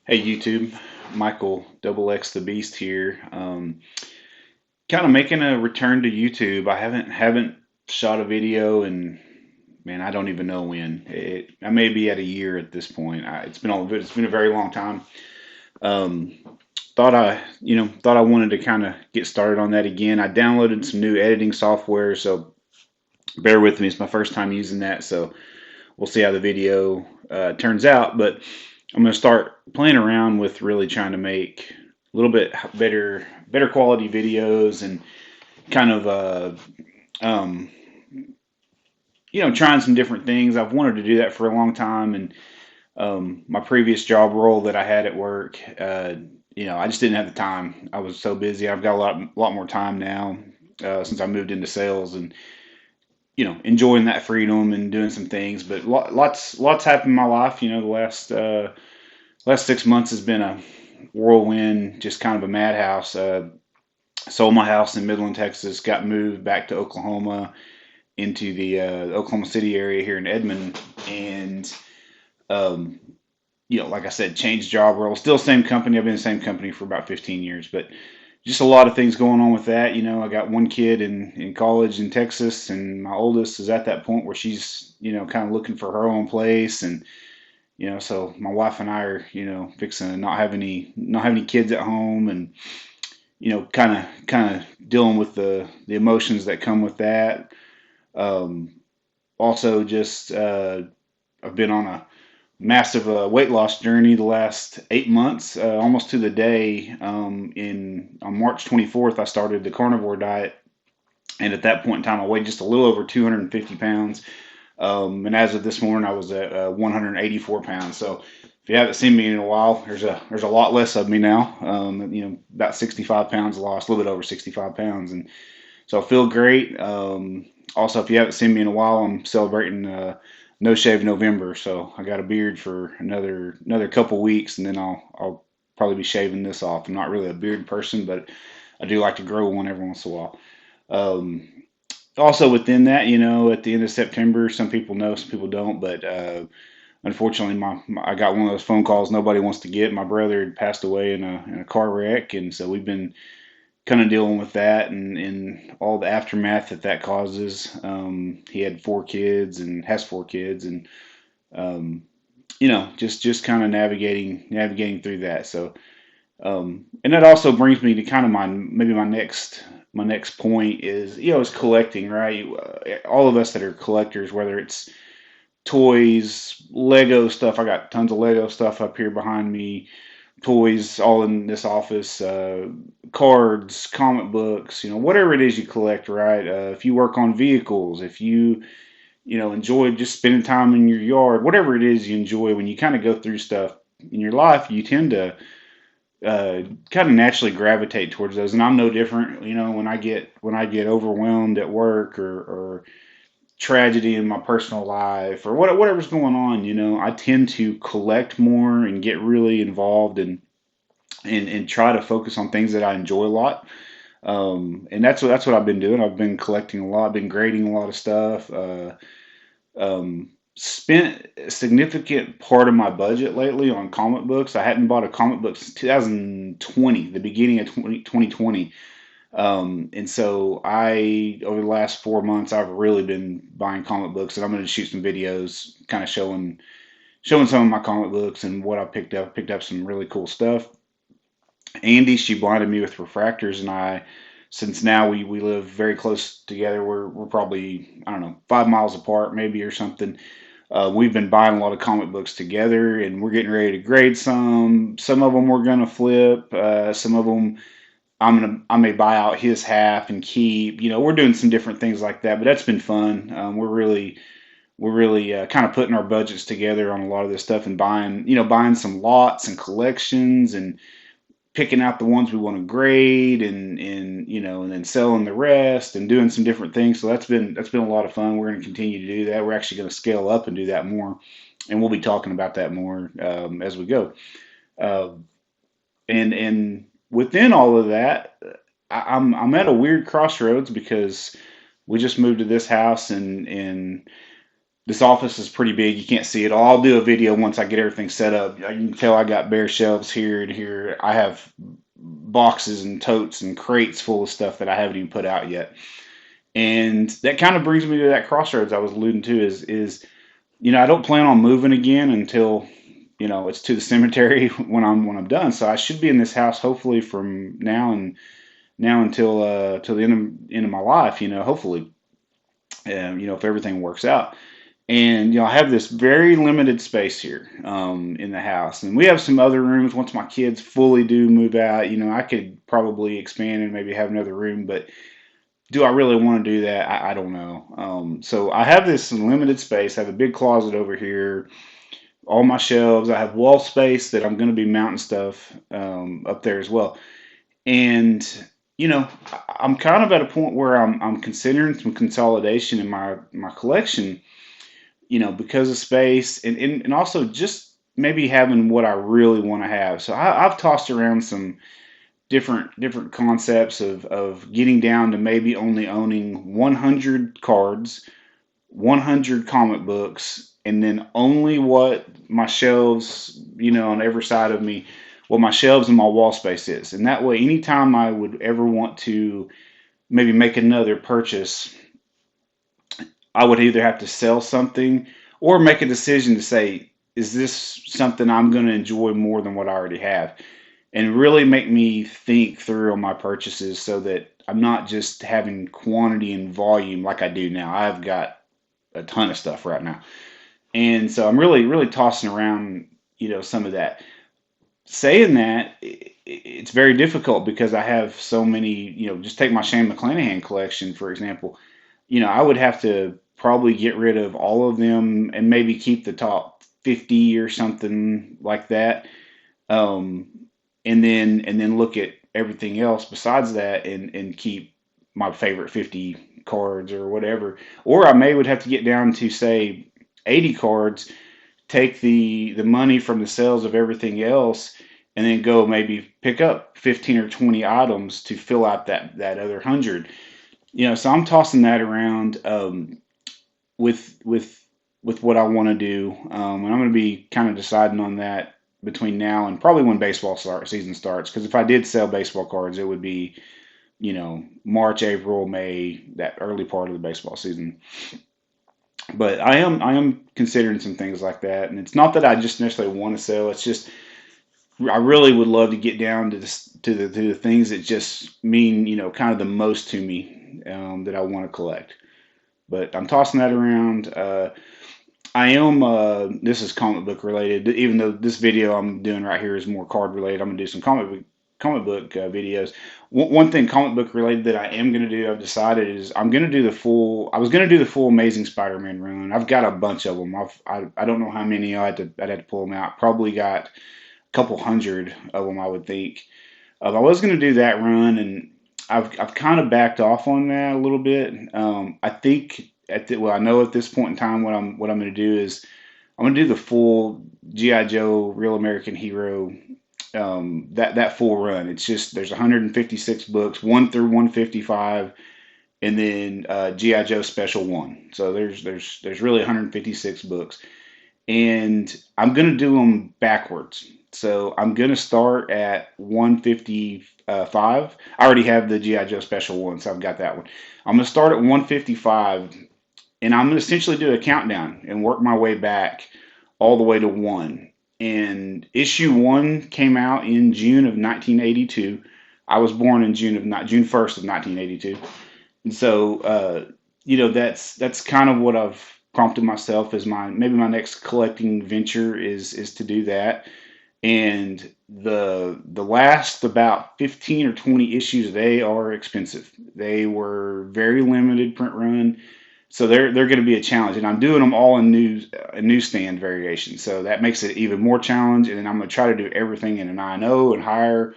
Hey YouTube, Michael Double X the Beast here. Kind of making a return to YouTube. I haven't shot a video and man, I don't even know when. I may be at a year at this point. It's been a very long time. Um, thought I wanted to kind of get started on that again. I downloaded some new editing software, so bear with me. It's my first time using that, so we'll see how the video turns out. But I'm going to start playing around with really trying to make a little bit better quality videos and kind of um, trying some different things. I've wanted to do that for a long time, and my previous job role that I had at work, I just didn't have the time. I was so busy. I've got a lot more time now since I moved into sales, and enjoying that freedom and doing some things. But lots happened in my life. The last 6 months has been a whirlwind, just kind of a madhouse. Sold my house in Midland, Texas, got moved back to Oklahoma into the Oklahoma City area here in Edmond, and um, like I said, changed job role. Still same company. I've been in the same company for about 15 years, but just a lot of things going on with that. I got one kid in college in Texas, and my oldest is at that point where she's kind of looking for her own place, and so my wife and I are fixing to not have any kids at home, and kind of dealing with the emotions that come with that. Um, Also, just I've been on a massive weight loss journey the last 8 months, almost to the day. In On March 24th, I started the carnivore diet, and at that point in time, I weighed just a little over 250 pounds. And as of this morning, I was at 184 pounds. So if you haven't seen me in a while, there's a lot less of me now. About 65 pounds lost, a little bit over 65 pounds, and so I feel great. Also, if you haven't seen me in a while, I'm celebrating No Shave November. So I got a beard for another couple weeks, and then I'll probably be shaving this off. I'm not really a beard person, but I do like to grow one every once in a while. Um, Also within that, at the end of September, some people know, some people don't, but unfortunately, I got one of those phone calls nobody wants to get. My brother had passed away in a car wreck, and so we've been kind of dealing with that and all the aftermath that causes. He had 4 kids and has 4 kids, and um, just kind of navigating through that. So, and that also brings me to kind of my next point is collecting, right? All of us that are collectors, whether it's toys, Lego stuff. I got tons of Lego stuff up here behind me, toys all in this office, cards, comic books, whatever it is you collect, right? If you work on vehicles, if you enjoy just spending time in your yard, whatever it is you enjoy, when you kind of go through stuff in your life, you tend to kind of naturally gravitate towards those. And I'm no different, when I get overwhelmed at work or tragedy in my personal life or whatever's going on, I tend to collect more and get really involved and try to focus on things that I enjoy a lot. And that's what I've been doing. I've been collecting a lot, been grading a lot of stuff. Spent a significant part of my budget lately on comic books. I hadn't bought a comic book since 2020, the beginning of 2020. And so over the last 4 months, I've really been buying comic books, and I'm going to shoot some videos, kind of showing some of my comic books and what I picked up. Picked up some really cool stuff. Andy, she blinded me with refractors, and since now we live very close together. We're probably, I don't know, 5 miles apart, maybe, or something. We've been buying a lot of comic books together, and we're getting ready to grade some. Some of them we're gonna flip. Some of them I may buy out his half and keep. We're doing some different things like that, but that's been fun. We're really kind of putting our budgets together on a lot of this stuff and buying some lots and collections and picking out the ones we want to grade and then selling the rest and doing some different things. So that's been a lot of fun. We're going to continue to do that. We're actually going to scale up and do that more, and we'll be talking about that more as we go. Uh, and within all of that, I'm at a weird crossroads because we just moved to this house, and this office is pretty big. You can't see it all. I'll do a video once I get everything set up. You can tell I got bare shelves here and here. I have boxes and totes and crates full of stuff that I haven't even put out yet. And that kind of brings me to that crossroads I was alluding to is I don't plan on moving again until it's to the cemetery when I'm done. So I should be in this house hopefully from now until till the end of my life. Hopefully, if everything works out. And I have this very limited space here in the house, and we have some other rooms. Once my kids fully do move out, I could probably expand and maybe have another room. But do I really want to do that? I don't know. So I have this limited space. I have a big closet over here, all my shelves. I have wall space that I'm going to be mounting stuff up there as well. And I'm kind of at a point where I'm considering some consolidation in my collection. Because of space and also just maybe having what I really want to have. So I've tossed around some different concepts of getting down to maybe only owning 100 cards, 100 comic books, and then only what my shelves, on every side of me, what my shelves and my wall space is. And that way, anytime I would ever want to maybe make another purchase, I would either have to sell something or make a decision to say, is this something I'm going to enjoy more than what I already have? And really make me think through on my purchases so that I'm not just having quantity and volume like I do now. I've got a ton of stuff right now. And so I'm really tossing around, some of that. Saying that, it's very difficult because I have so many, just take my Shane McClanahan collection, for example. I would have to probably get rid of all of them and maybe keep the top 50 or something like that. Um, and then look at everything else besides that and keep my favorite 50 cards or whatever. Or I may would have to get down to say 80 cards, take the money from the sales of everything else, and then go maybe pick up 15 or 20 items to fill out that other 100. So I'm tossing that around with what I want to do, and I'm going to be kind of deciding on that between now and probably when season starts. Because if I did sell baseball cards, it would be March, April, May, that early part of the baseball season. But I am considering some things like that, and it's not that I just necessarily want to sell. It's just I really would love to get down to the things that just mean kind of the most to me that I want to collect. But I'm tossing that around. I am. This is comic book related, even though this video I'm doing right here is more card related. I'm gonna do some comic book videos. One thing comic book related that I am gonna do, I've decided is I'm gonna do the full. I was gonna do the full Amazing Spider-Man run. I've got a bunch of them. I don't know how many. I'd have to pull them out. Probably got a couple hundred of them, I would think. I was gonna do that run, and I've kind of backed off on that a little bit. I think I know at this point in time what I'm going to do is I'm going to do the full GI Joe Real American Hero, that full run. It's just there's 156 books, 1 through 155, and then GI Joe Special One. So there's really 156 books, and I'm going to do them backwards. So I'm going to start at 155. I already have the GI Joe Special One, so I've got that one. I'm going to start at 155, and I'm going to essentially do a countdown and work my way back all the way to one. And issue one came out in June of 1982. I was born in June 1st of 1982, and so that's kind of what I've prompted myself as my next collecting venture is to do that. And the last about 15 or 20 issues, they are expensive. They were very limited print run, so they're going to be a challenge. And I'm doing them all in newsstand variation, so that makes it even more challenge. And then I'm going to try to do everything in an I&O and higher,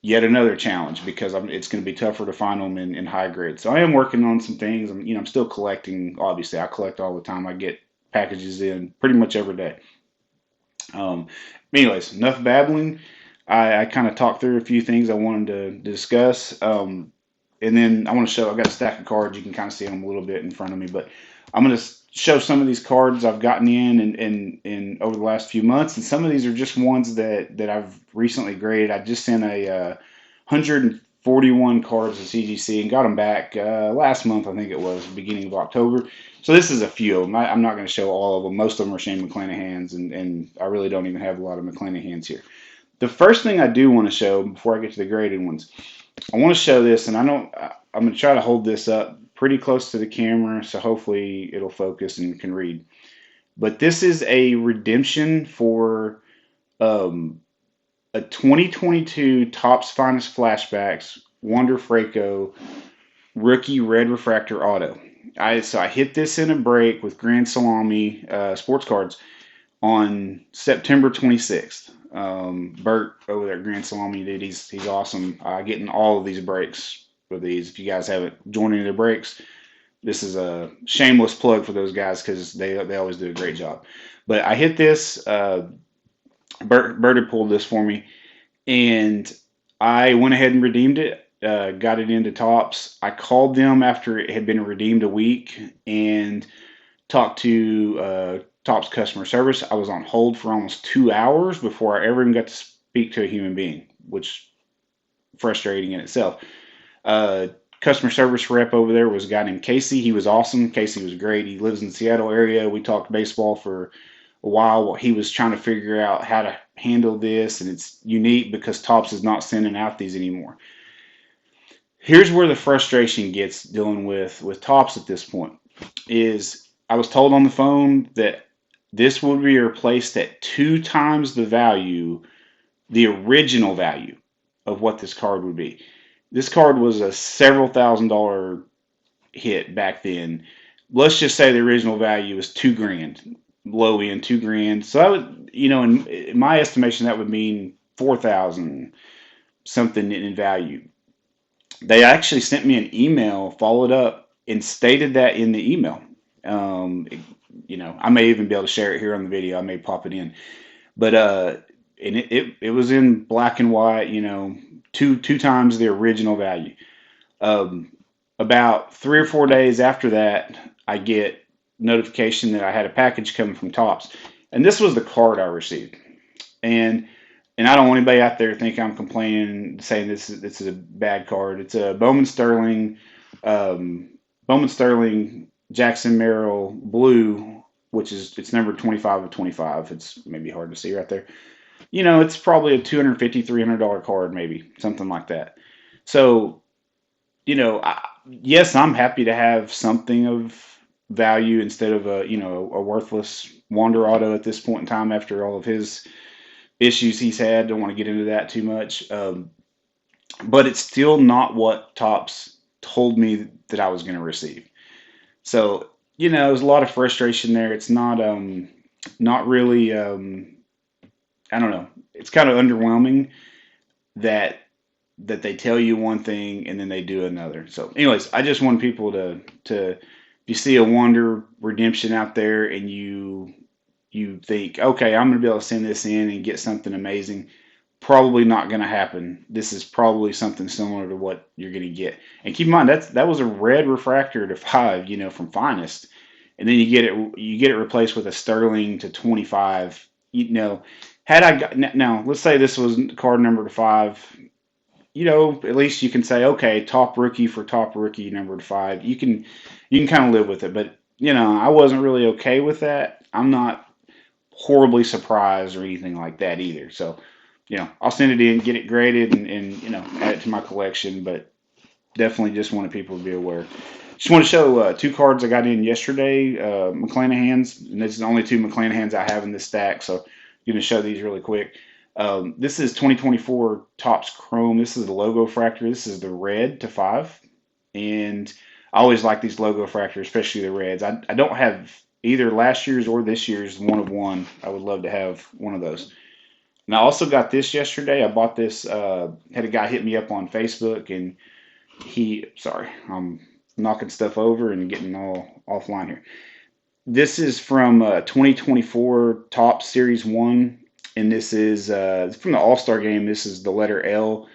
yet another challenge because it's going to be tougher to find them in high grade. So I am working on some things. I'm still collecting. Obviously, I collect all the time. I get packages in pretty much every day. Um, anyways, enough babbling. I kind of talked through a few things I wanted to discuss. and then I want to show. I've got a stack of cards. You can kind of see them a little bit in front of me, but I'm going to show some of these cards I've gotten in and over the last few months, and some of these are just ones that I've recently graded. I just sent a 141 cards to CGC and got them back last month. I think it was beginning of October. So this is a few of them. I'm not going to show all of them. Most of them are Shane McClanahan's, and I really don't even have a lot of McClanahan's here. The first thing I do want to show before I get to the graded ones, I want to show this, and I'm going to try to hold this up pretty close to the camera, so hopefully it'll focus and you can read. But this is a redemption for a 2022 Topps Finest Flashbacks Wander Franco rookie red refractor auto. So I hit this in a break with Grand Salami Sports Cards on September 26th. Bert over there at Grand Salami, dude, he's awesome. Getting all of these breaks for these. If you guys haven't joined any of the breaks, this is a shameless plug for those guys because they always do a great job. But I hit this. Bert had pulled this for me, and I went ahead and redeemed it. Got it into Topps. I called them after it had been redeemed a week and talked to Topps customer service. I was on hold for almost 2 hours before I ever even got to speak to a human being, which frustrating in itself. Customer service rep over there was a guy named Casey. He was awesome. Casey was great. He lives in the Seattle area. We talked baseball for a while. He was trying to figure out how to handle this, and it's unique because Topps is not sending out these anymore. Here's where the frustration gets dealing with Topps at this point is I was told on the phone that this would be replaced at 2 times the value, the original value of what this card would be. This card was a several $1,000s hit back then. Let's just say the original value was $2,000, low end $2,000. So that would, in my estimation, that would mean 4,000 something in value. They actually sent me an email, followed up, and stated that in the email. I may even be able to share it here on the video. I may pop it in, but and it was in black and white. Two times the original value. About 3 or 4 days after that, I get notification that I had a package coming from Topps, and this was the card I received. And I don't want anybody out there to think I'm complaining, saying this is a bad card. It's a Bowman Sterling Jackson Merrill blue, which is it's number 25 of 25. It's maybe hard to see right there. It's probably a $250, $300 card, maybe something like that. So, yes, I'm happy to have something of value instead of a worthless Wander auto at this point in time after all of his issues he's had. Don't want to get into that too much. But it's still not what Topps told me that I was going to receive. So, there's a lot of frustration there. It's not really, I don't know. It's kind of underwhelming that they tell you one thing and then they do another. So anyways, I just want people to if you see a Wander redemption out there and you think, okay, I'm going to be able to send this in and get something amazing, probably not going to happen. This is probably something similar to what you're going to get. And keep in mind that was a red refractor to 5, from Finest, and then you get it replaced with a Sterling to 25. Had I got now, let's say this was card number to 5. At least you can say, okay, top rookie for top rookie number to 5. You can kind of live with it, but I wasn't really okay with that. I'm not horribly surprised or anything like that either. So, I'll send it in, get it graded, and add it to my collection. But definitely just wanted people to be aware. Just want to show 2 cards I got in yesterday, McClanahan's, and this is the only 2 McClanahan's I have in this stack. So I'm going to show these really quick. This is 2024 Topps Chrome. This is the logo fractor. This is the red to 5, and I always like these logo fractors, especially the reds. I don't have either last year's or this year's 1 of 1. I would love to have one of those. And I also got this yesterday. I bought this. Had a guy hit me up on Facebook, and I'm knocking stuff over and getting all offline here. This is from 2024 Topps Series 1, and this is from the All-Star game. This is the letter L.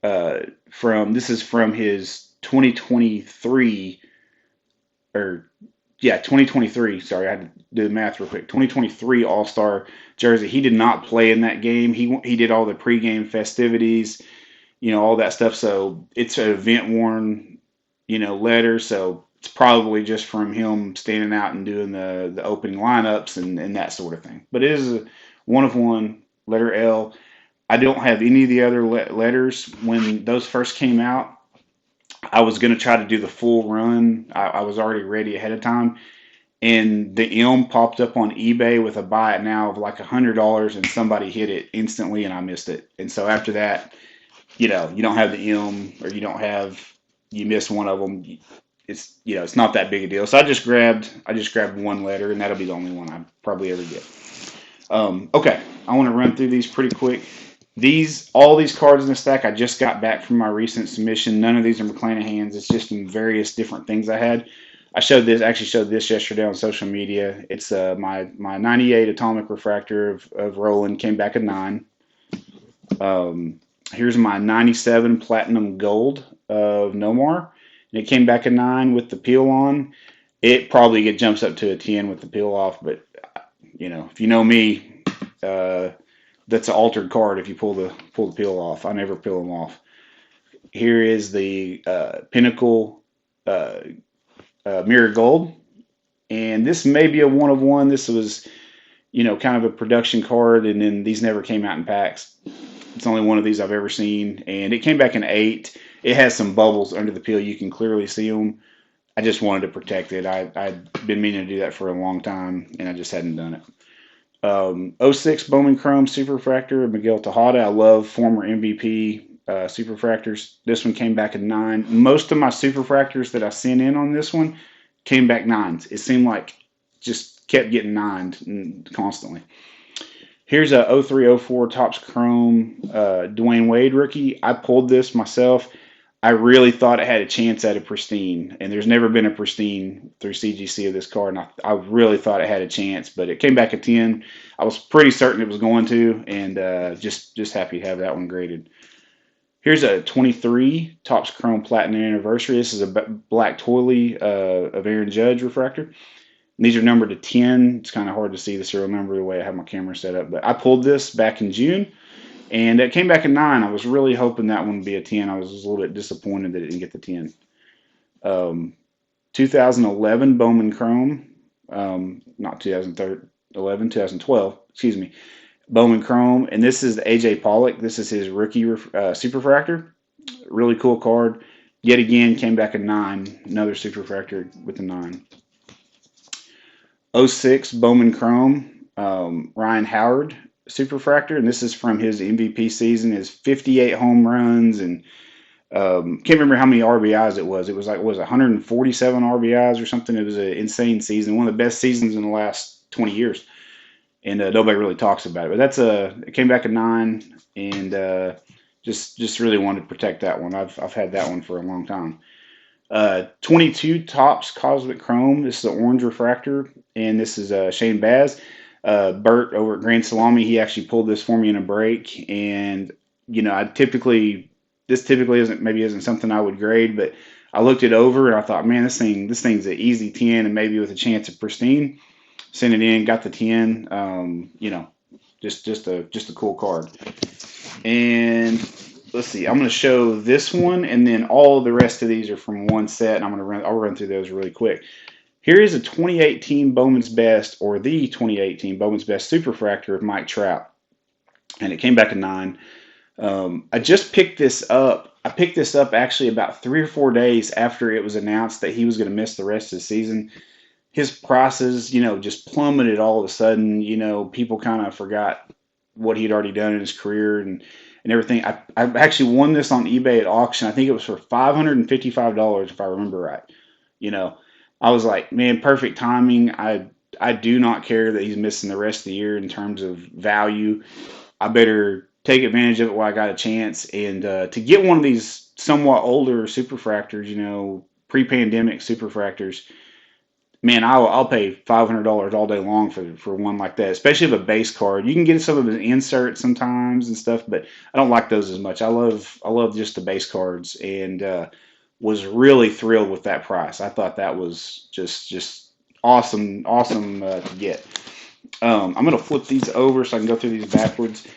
from this is from his 2023 or yeah 2023. Sorry, I had to do the math real quick. 2023 All Star jersey. He did not play in that game. He did all the pregame festivities, all that stuff. So it's an event worn, letter. So it's probably just from him standing out and doing the opening lineups and that sort of thing. But it is a one of one, letter L. I don't have any of the other letters. When those first came out, I was going to try to do the full run. I was already ready ahead of time. And the M popped up on eBay with a buy it now of like $100, and somebody hit it instantly, and I missed it. And so after that, you don't have the M, or you miss one of them. It's not that big a deal. So I just grabbed one letter, and that'll be the only one I probably ever get. Okay, I want to run through these pretty quick. All these cards in the stack, I just got back from my recent submission. None of these are McClanahan's. It's just in various different things I had. Actually showed this yesterday on social media. It's my 98 atomic refractor of Roland, came back a 9. Here's my 97 platinum gold of Nomar, and it came back a 9 with the peel on. It probably jumps up to a 10 with the peel off, but if you know me, that's an altered card if you pull the peel off. I never peel them off. Here is the Pinnacle Mirror Gold, and this may be a one of one. This was, kind of a production card, and then these never came out in packs. It's only one of these I've ever seen, and it came back in 8. It has some bubbles under the peel. You can clearly see them. I just wanted to protect it. I'd been meaning to do that for a long time, and I just hadn't done it. '06 Bowman Chrome Superfractor of Miguel Tejada. I love former MVP Superfractors. This one came back a 9. Most of my Superfractors that I sent in on this one came back 9s. It seemed like just kept getting 9'd constantly. Here's a 0304 Topps Chrome Dwayne Wade rookie. I pulled this myself. I really thought it had a chance at a pristine, and there's never been a pristine through CGC of this card, and I really thought it had a chance, but it came back a 10. I was pretty certain it was going to, and just happy to have that one graded. Here's a 23 Topps Chrome Platinum Anniversary. This is a black Toily of Aaron Judge refractor. And these are numbered to 10. It's kind of hard to see the serial number the way I have my camera set up, but I pulled this back in June. And it came back a 9. I was really hoping that one would be a 10. I was a little bit disappointed that it didn't get the 10. 2011 Bowman Chrome, not 2011, 2012, excuse me, Bowman Chrome. And this is the AJ Pollock. This is his rookie Superfractor. Really cool card. Yet again, came back a 9. Another Superfractor with a 9. '06 Bowman Chrome, Ryan Howard Superfractor, and this is from his MVP season. His 58 home runs, and can't remember how many RBIs it was. It was 147 RBIs or something. It was an insane season, one of the best seasons in the last 20 years, and nobody really talks about it. But it came back a 9, and just really wanted to protect that one. I've had that one for a long time. 22 Topps Cosmic Chrome. This is an orange refractor, and this is Shane Baz. Bert over at Grand Salami, he actually pulled this for me in a break, and this typically isn't something I would grade, but I looked it over and I thought, man, this thing's an easy 10, and maybe with a chance of pristine. Sent it in, got the 10. Just a cool card. And let's see, I'm going to show this one, and then all the rest of these are from one set, and I'll run through those really quick. Here is a 2018 Bowman's Best, or the 2018 Bowman's Best Superfractor of Mike Trout, and it came back a 9. I just picked this up. I picked this up actually about 3 or 4 days after it was announced that he was going to miss the rest of the season. His prices, just plummeted all of a sudden. People kind of forgot what he'd already done in his career and everything. I actually won this on eBay at auction. I think it was for $555 if I remember right. I was like, man, perfect timing. I do not care that he's missing the rest of the year in terms of value. I better take advantage of it while I got a chance. And to get one of these somewhat older Superfractors, pre-pandemic Superfractors, man, I'll pay $500 all day long for one like that, especially if a base card. You can get some of the inserts sometimes and stuff, but I don't like those as much. I love just the base cards, and was really thrilled with that price. I thought that was just awesome to get. I'm gonna flip these over so I can go through these backwards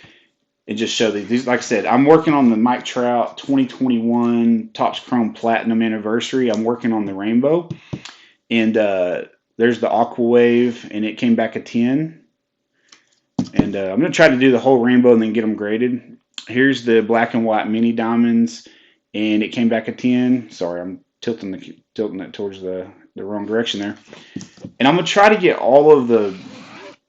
and just show these. Like I said, I'm working on the Mike Trout 2021 Topps Chrome Platinum Anniversary. I'm working on the Rainbow, and there's the Aqua Wave, and it came back a 10. And I'm going to try to do the whole rainbow and then get them graded. Here's the black and white mini diamonds, and it came back a 10. Sorry, I'm tilting it towards the wrong direction there. And I'm going to try to get all of the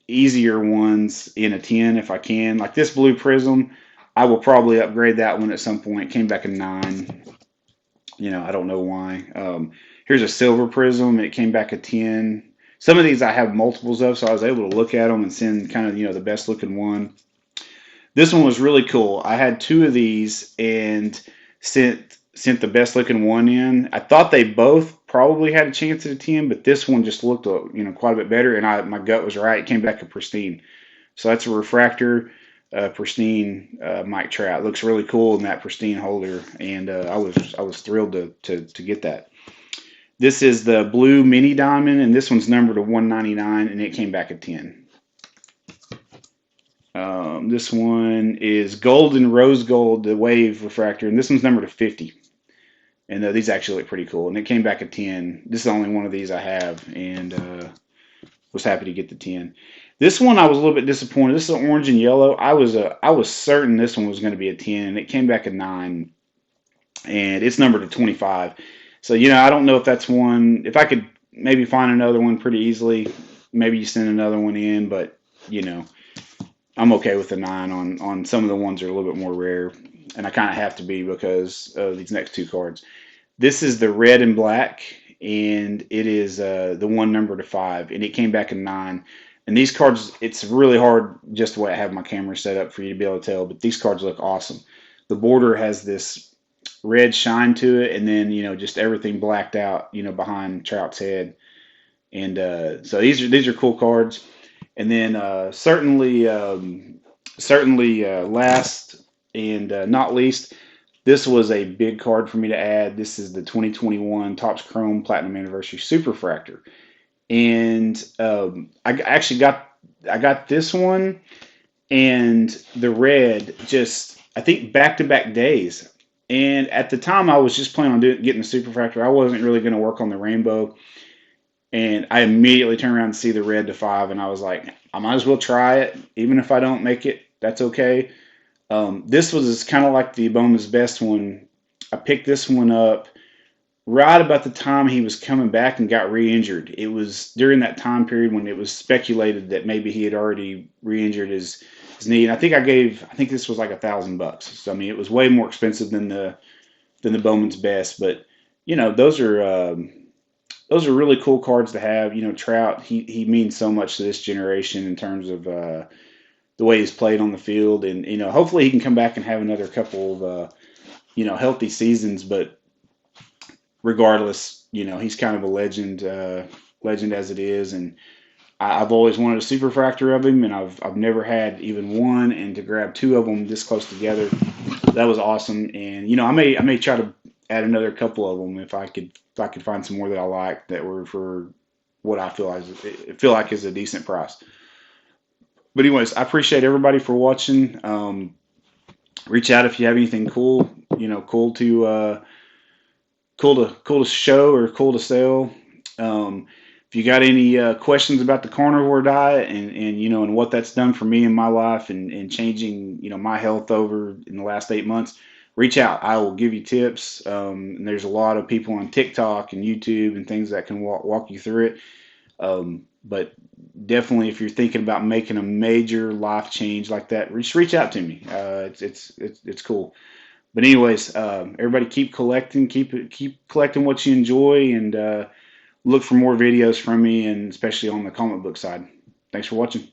easier ones in a 10 if I can. Like this blue prism, I will probably upgrade that one at some point. It came back a 9. I don't know why. Here's a silver prism. It came back a 10. Some of these I have multiples of, so I was able to look at them and send kind of, the best looking one. This one was really cool. I had 2 of these and sent the best looking one in. I thought they both probably had a chance at a 10, but this one just looked, quite a bit better, and my gut was right. It came back a pristine. So that's a refractor, pristine Mike Trout. Looks really cool in that pristine holder, and I was thrilled to get that. This is the blue mini diamond, and this one's numbered to 199, and it came back a 10. This one is gold and rose gold, the wave refractor, and this one's numbered to 50. And these actually look pretty cool, and it came back a 10. This is the only one of these I have, and was happy to get the 10. This one I was a little bit disappointed. This is orange and yellow. I was certain this one was going to be a 10, and it came back a 9, and it's numbered to 25. So, I don't know if that's one. If I could maybe find another one pretty easily, maybe you send another one in, but, I'm okay with the 9 on some of the ones that are a little bit more rare, and I kind of have to be because of these next 2 cards. This is the red and black, and it is the one number to 5, and it came back a 9. And these cards, it's really hard just the way I have my camera set up for you to be able to tell, but these cards look awesome. The border has this red shine to it, and then just everything blacked out behind Trout's head, and so these are cool cards. And then certainly last and not least, this was a big card for me to add. This is the 2021 Topps Chrome Platinum Anniversary Superfractor, and I got this one and the red just I think back-to-back days. And at the time, I was just planning on getting the Superfractor. I wasn't really going to work on the rainbow. And I immediately turned around to see the red to 5, and I was like, I might as well try it. Even if I don't make it, that's okay. This was kind of like the Bowman's Best one. I picked this one up right about the time he was coming back and got re-injured. It was during that time period when it was speculated that maybe he had already re-injured his knee. And I think this was like $1,000. So I mean, it was way more expensive than the Bowman's Best. But those are really cool cards to have. Trout, he means so much to this generation in terms of the way he's played on the field, and hopefully he can come back and have another couple of healthy seasons. But regardless, he's kind of a legend as it is, and I've always wanted a Superfractor of him, and I've never had even one, and to grab 2 of them this close together, that was awesome. And I may try to add another couple of them if I could find some more that I like that were for what I feel like is a decent price. But anyways, I appreciate everybody for watching. Reach out if you have anything cool, cool to show or cool to sell. If you got any questions about the carnivore diet and and what that's done for me in my life and changing my health over in the last 8 months, reach out. I will give you tips. And there's a lot of people on TikTok and YouTube and things that can walk you through it. But definitely, if you're thinking about making a major life change like that, just reach out to me. It's cool. But anyways, everybody keep collecting, keep collecting what you enjoy, and look for more videos from me, and especially on the comic book side. Thanks for watching.